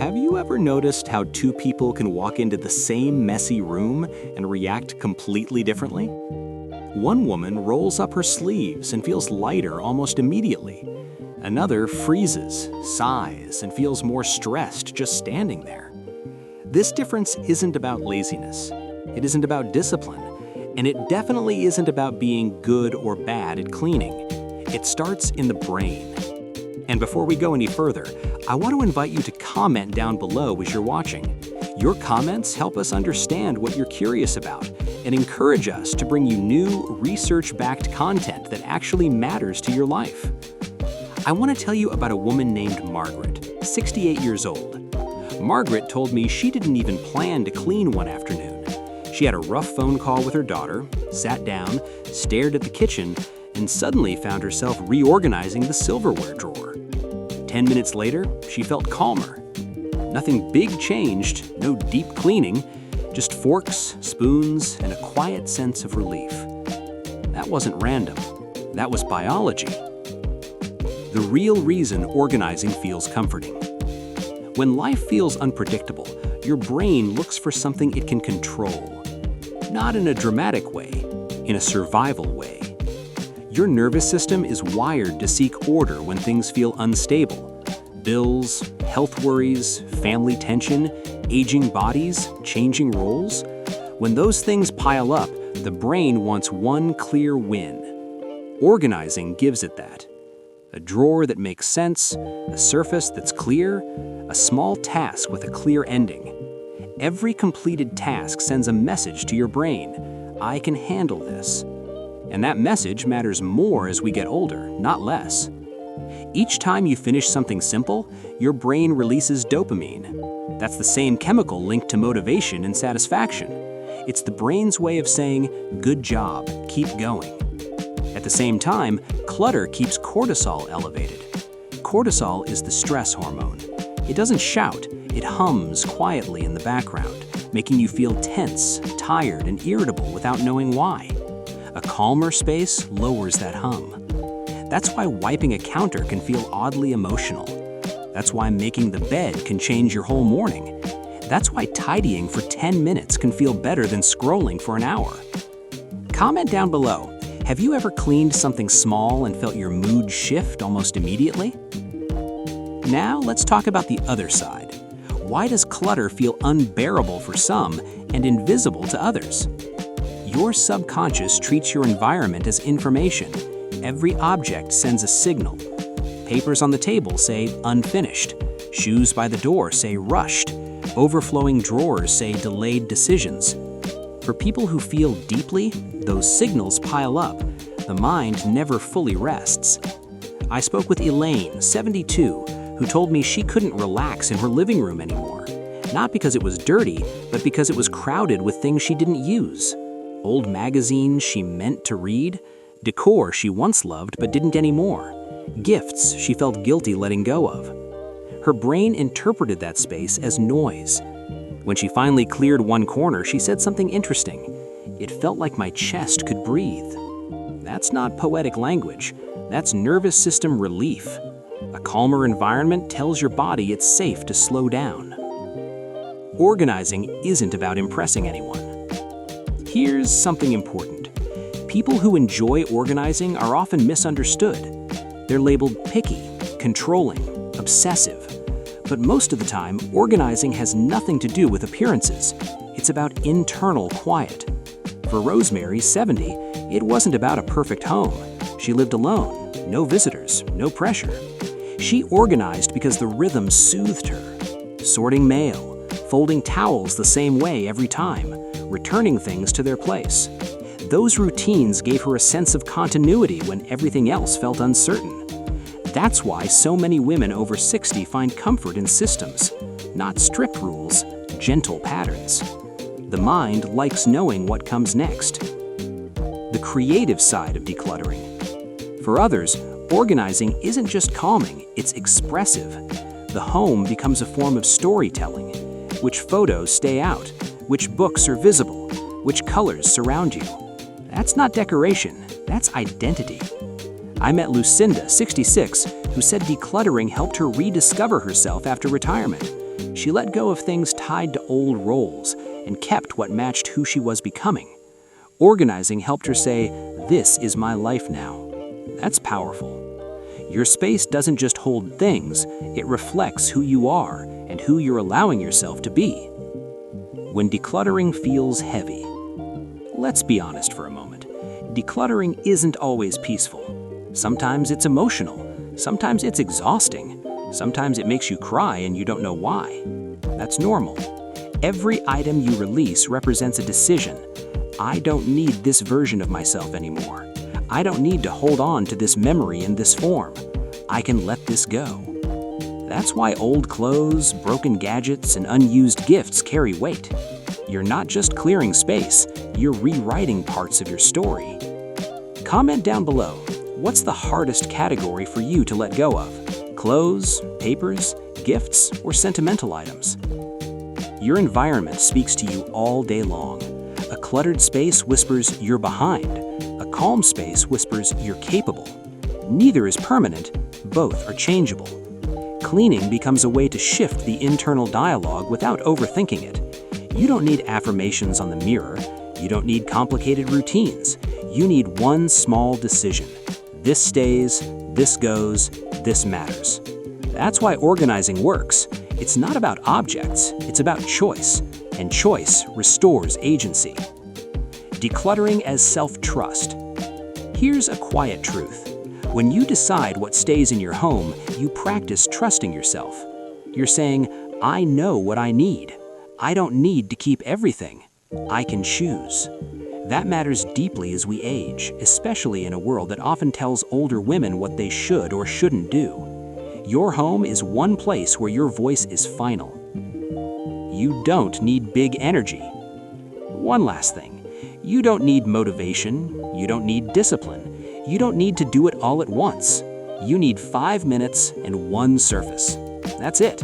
Have you ever noticed how two people can walk into the same messy room and react completely differently? One woman rolls up her sleeves and feels lighter almost immediately. Another freezes, sighs, and feels more stressed just standing there. This difference isn't about laziness. It isn't about discipline. And it definitely isn't about being good or bad at cleaning. It starts in the brain. And before we go any further, I want to invite you to comment down below as you're watching. Your comments help us understand what you're curious about and encourage us to bring you new, research-backed content that actually matters to your life. I want to tell you about a woman named Margaret, 68 years old. Margaret told me she didn't even plan to clean one afternoon. She had a rough phone call with her daughter, sat down, stared at the kitchen, and suddenly found herself reorganizing the silverware drawer. 10 minutes later, she felt calmer. Nothing big changed, no deep cleaning, just forks, spoons, and a quiet sense of relief. That wasn't random. That was biology. The real reason organizing feels comforting. When life feels unpredictable, your brain looks for something it can control. Not in a dramatic way, in a survival way. Your nervous system is wired to seek order when things feel unstable. Bills, health worries, family tension, aging bodies, changing roles. When those things pile up, the brain wants one clear win. Organizing gives it that. A drawer that makes sense, a surface that's clear, a small task with a clear ending. Every completed task sends a message to your brain. I can handle this. And that message matters more as we get older, not less. Each time you finish something simple, your brain releases dopamine. That's the same chemical linked to motivation and satisfaction. It's the brain's way of saying, good job, keep going. At the same time, clutter keeps cortisol elevated. Cortisol is the stress hormone. It doesn't shout, it hums quietly in the background, making you feel tense, tired, and irritable without knowing why. A calmer space lowers that hum. That's why wiping a counter can feel oddly emotional. That's why making the bed can change your whole morning. That's why tidying for 10 minutes can feel better than scrolling for an hour. Comment down below, have you ever cleaned something small and felt your mood shift almost immediately? Now let's talk about the other side. Why does clutter feel unbearable for some and invisible to others? Your subconscious treats your environment as information. Every object sends a signal. Papers on the table say unfinished. Shoes by the door say rushed. Overflowing drawers say delayed decisions. For people who feel deeply, those signals pile up. The mind never fully rests. I spoke with Elaine, 72, who told me she couldn't relax in her living room anymore. Not because it was dirty, but because it was crowded with things she didn't use. Old magazines she meant to read, decor she once loved but didn't anymore, gifts she felt guilty letting go of. Her brain interpreted that space as noise. When she finally cleared one corner, she said something interesting. It felt like my chest could breathe. That's not poetic language. That's nervous system relief. A calmer environment tells your body it's safe to slow down. Organizing isn't about impressing anyone. Here's something important. People who enjoy organizing are often misunderstood. They're labeled picky, controlling, obsessive. But most of the time, organizing has nothing to do with appearances. It's about internal quiet. For Rosemary, 70, it wasn't about a perfect home. She lived alone, no visitors, no pressure. She organized because the rhythm soothed her. Sorting mail, folding towels the same way every time, returning things to their place. Those routines gave her a sense of continuity when everything else felt uncertain. That's why so many women over 60 find comfort in systems, not strict rules, gentle patterns. The mind likes knowing what comes next. The creative side of decluttering. For others, organizing isn't just calming, it's expressive. The home becomes a form of storytelling. Which photos stay out, which books are visible, which colors surround you. That's not decoration, that's identity. I met Lucinda, 66, who said decluttering helped her rediscover herself after retirement. She let go of things tied to old roles and kept what matched who she was becoming. Organizing helped her say, "This is my life now." That's powerful. Your space doesn't just hold things, it reflects who you are and who you're allowing yourself to be. When decluttering feels heavy. Let's be honest for a moment. Decluttering isn't always peaceful. Sometimes it's emotional. Sometimes it's exhausting. Sometimes it makes you cry and you don't know why. That's normal. Every item you release represents a decision. I don't need this version of myself anymore. I don't need to hold on to this memory in this form. I can let this go. That's why old clothes, broken gadgets, and unused gifts carry weight. You're not just clearing space, you're rewriting parts of your story. Comment down below, what's the hardest category for you to let go of? Clothes, papers, gifts, or sentimental items? Your environment speaks to you all day long. A cluttered space whispers you're behind. A calm space whispers you're capable. Neither is permanent, both are changeable. Cleaning becomes a way to shift the internal dialogue without overthinking it. You don't need affirmations on the mirror. You don't need complicated routines. You need one small decision. This stays, this goes, this matters. That's why organizing works. It's not about objects, it's about choice. And choice restores agency. Decluttering as self-trust. Here's a quiet truth. When you decide what stays in your home, you practice trusting yourself. You're saying, I know what I need. I don't need to keep everything. I can choose. That matters deeply as we age, especially in a world that often tells older women what they should or shouldn't do. Your home is one place where your voice is final. You don't need big energy. One last thing. You don't need motivation. You don't need discipline. You don't need to do it all at once. You need 5 minutes and one surface. That's it.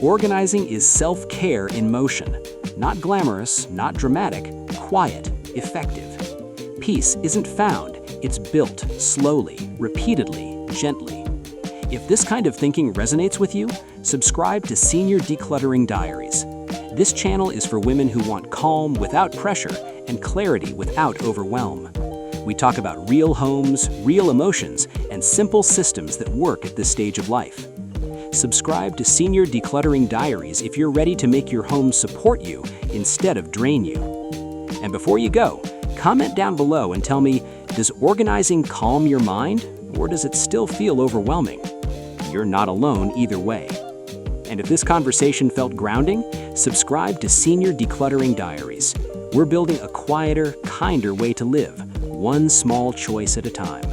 Organizing is self-care in motion. Not glamorous, not dramatic, quiet, effective. Peace isn't found, it's built slowly, repeatedly, gently. If this kind of thinking resonates with you, subscribe to Senior Decluttering Diaries. This channel is for women who want calm without pressure and clarity without overwhelm. We talk about real homes, real emotions, and simple systems that work at this stage of life. Subscribe to Senior Decluttering Diaries if you're ready to make your home support you instead of drain you. And before you go, comment down below and tell me, does organizing calm your mind, or does it still feel overwhelming? You're not alone either way. And if this conversation felt grounding, subscribe to Senior Decluttering Diaries. We're building a quieter, kinder way to live, one small choice at a time.